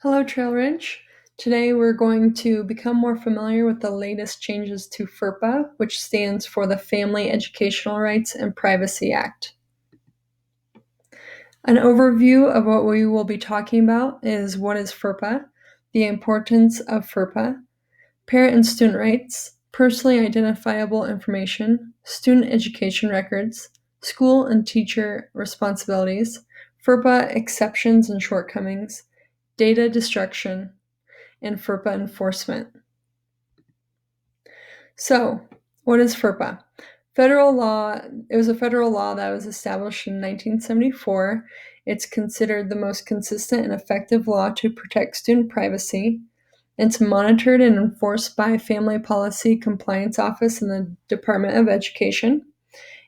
Hello, Trail Ridge. Today we're going to become more familiar with the latest changes to FERPA, which stands for the Family Educational Rights and Privacy Act. An overview of what we will be talking about is what is FERPA, the importance of FERPA, parent and student rights, personally identifiable information, student education records, school and teacher responsibilities, FERPA exceptions and shortcomings, data destruction, and FERPA enforcement. So, what is FERPA? It was a federal law that was established in 1974. It's considered the most consistent and effective law to protect student privacy. It's monitored and enforced by Family Policy Compliance Office in the Department of Education.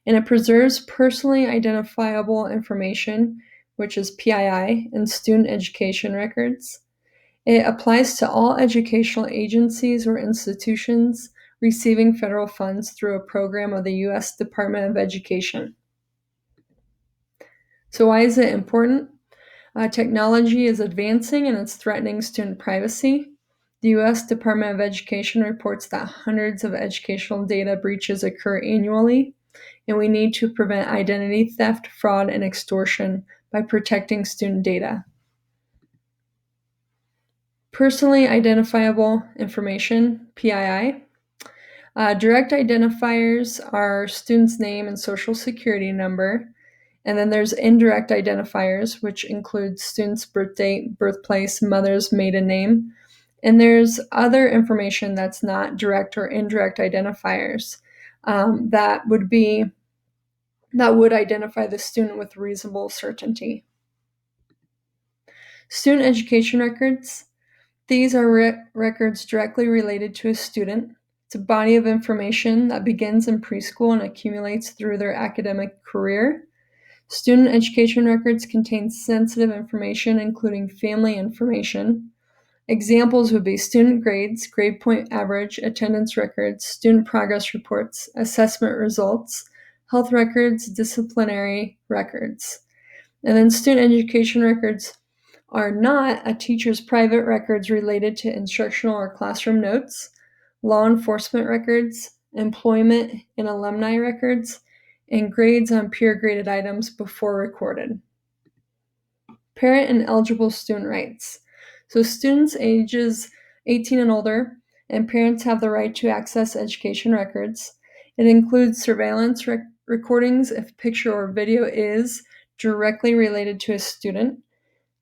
And it preserves personally identifiable information, which is PII, and student education records. It applies to all educational agencies or institutions receiving federal funds through a program of the U.S. Department of Education. So why is it important? Technology is advancing and it's threatening student privacy. The U.S. Department of Education reports that hundreds of educational data breaches occur annually, and we need to prevent identity theft, fraud, and extortion by protecting student data. Personally identifiable information, PII. Direct identifiers are student's name and social security number. And then there's indirect identifiers, which include student's birth date, birthplace, mother's maiden name. And there's other information that's not direct or indirect identifiers that would identify the student with reasonable certainty. Student education records. These are records directly related to a student. It's a body of information that begins in preschool and accumulates through their academic career. Student education records contain sensitive information, including family information. Examples would be student grades, grade point average, attendance records, student progress reports, assessment results, health records, disciplinary records. And then student education records are not a teacher's private records related to instructional or classroom notes, law enforcement records, employment and alumni records, and grades on peer-graded items before recorded. Parent and eligible student rights. So students ages 18 and older and parents have the right to access education records. It includes surveillance recordings if picture or video is directly related to a student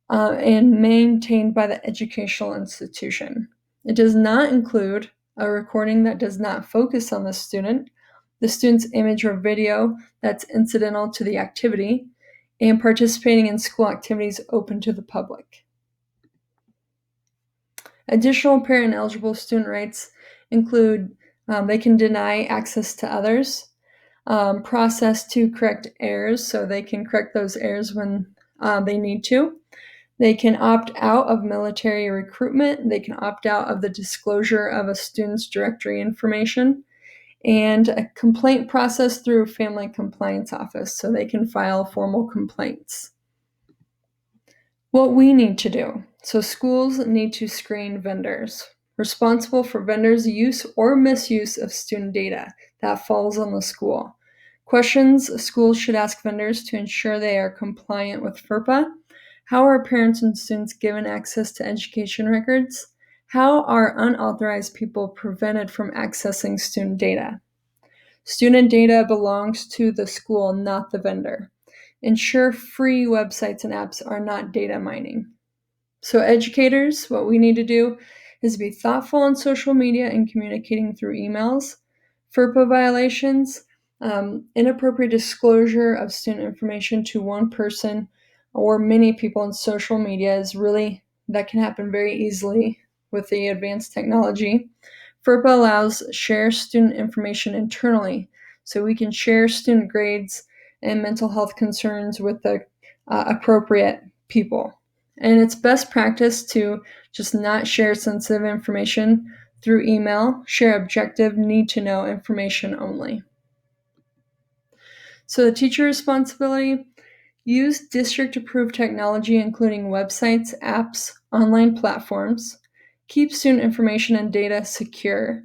and maintained by the educational institution. It does not include a recording that does not focus on the student's image or video that's incidental to the activity, and participating in school activities open to the public. Additional parent eligible student rights include they can deny access to others, process to correct errors, so they can correct those errors when they need to. They can opt out of military recruitment. They can opt out of the disclosure of a student's directory information, and a complaint process through Family Compliance Office, so they can file formal complaints. What we need to do. So schools need to screen vendors responsible for vendors' use or misuse of student data. That falls on the school. Questions schools should ask vendors to ensure they are compliant with FERPA. How are parents and students given access to education records? How are unauthorized people prevented from accessing student data? Student data belongs to the school, not the vendor. Ensure free websites and apps are not data mining. So educators, what we need to do is be thoughtful on social media and communicating through emails. FERPA violations, inappropriate disclosure of student information to one person or many people in social media that can happen very easily with the advanced technology. FERPA allows share student information internally, so we can share student grades and mental health concerns with the appropriate people. And it's best practice to just not share sensitive information through email, share objective, need-to-know information only. So the teacher responsibility. Use district-approved technology, including websites, apps, online platforms. Keep student information and data secure.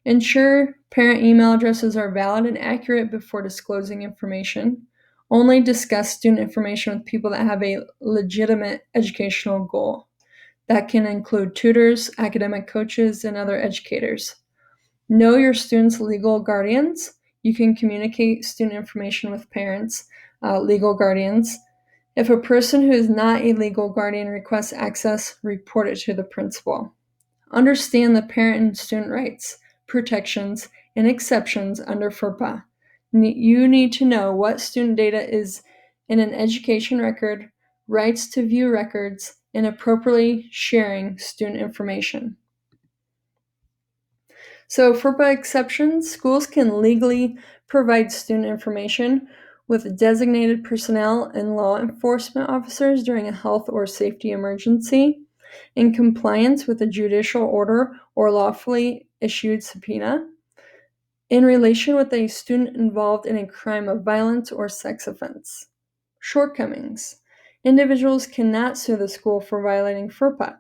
Ensure parent email addresses are valid and accurate before disclosing information. Only discuss student information with people that have a legitimate educational goal. That can include tutors, academic coaches, and other educators. Know your students' legal guardians. You can communicate student information with parents, legal guardians. If a person who is not a legal guardian requests access, report it to the principal. Understand the parent and student rights, protections, and exceptions under FERPA. You need to know what student data is in an education record, rights to view records, and appropriately sharing student information. So, FERPA exceptions, schools can legally provide student information with designated personnel and law enforcement officers during a health or safety emergency in compliance with a judicial order or lawfully issued subpoena, in relation with a student involved in a crime of violence or sex offense. Shortcomings. Individuals cannot sue the school for violating FERPA.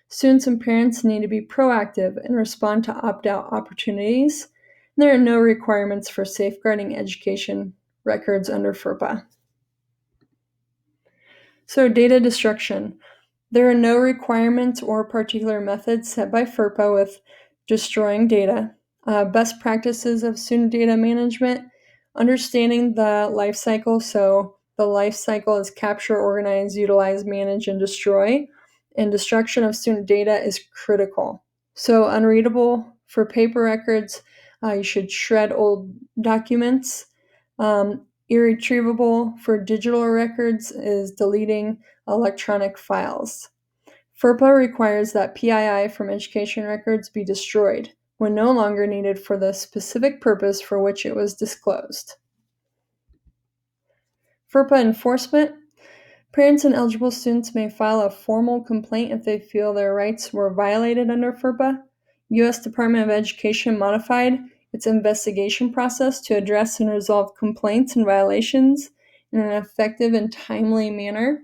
Students and parents need to be proactive and respond to opt-out opportunities. There are no requirements for safeguarding education records under FERPA. So, data destruction. There are no requirements or particular methods set by FERPA with destroying data. Best practices of student data management, understanding the life cycle. So the life cycle is capture, organize, utilize, manage, and destroy. And destruction of student data is critical. So unreadable for paper records, you should shred old documents. Irretrievable for digital records is deleting electronic files. FERPA requires that PII from education records be destroyed when no longer needed for the specific purpose for which it was disclosed. FERPA enforcement. Parents and eligible students may file a formal complaint if they feel their rights were violated under FERPA. U.S. Department of Education modified its investigation process to address and resolve complaints and violations in an effective and timely manner.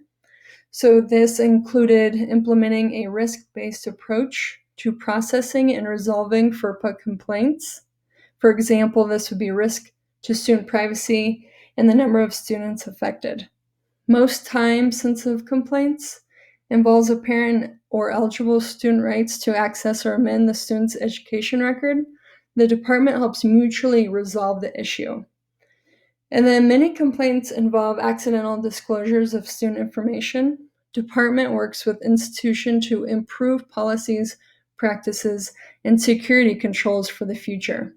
So this included implementing a risk-based approach to processing and resolving FERPA complaints. For example, this would be risk to student privacy and the number of students affected. Most time-sensitive complaints involves a parent or eligible student rights to access or amend the student's education record. The department helps mutually resolve the issue. And then many complaints involve accidental disclosures of student information. Department works with institution to improve policies, practices, and security controls for the future.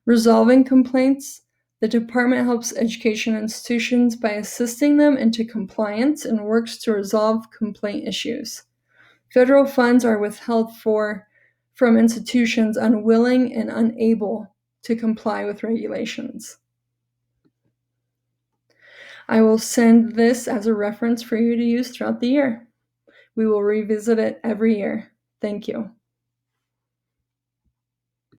Resolving complaints. The department helps education institutions by assisting them into compliance and works to resolve complaint issues. Federal funds are withheld from institutions unwilling and unable to comply with regulations. I will send this as a reference for you to use throughout the year. We will revisit it every year. Thank you.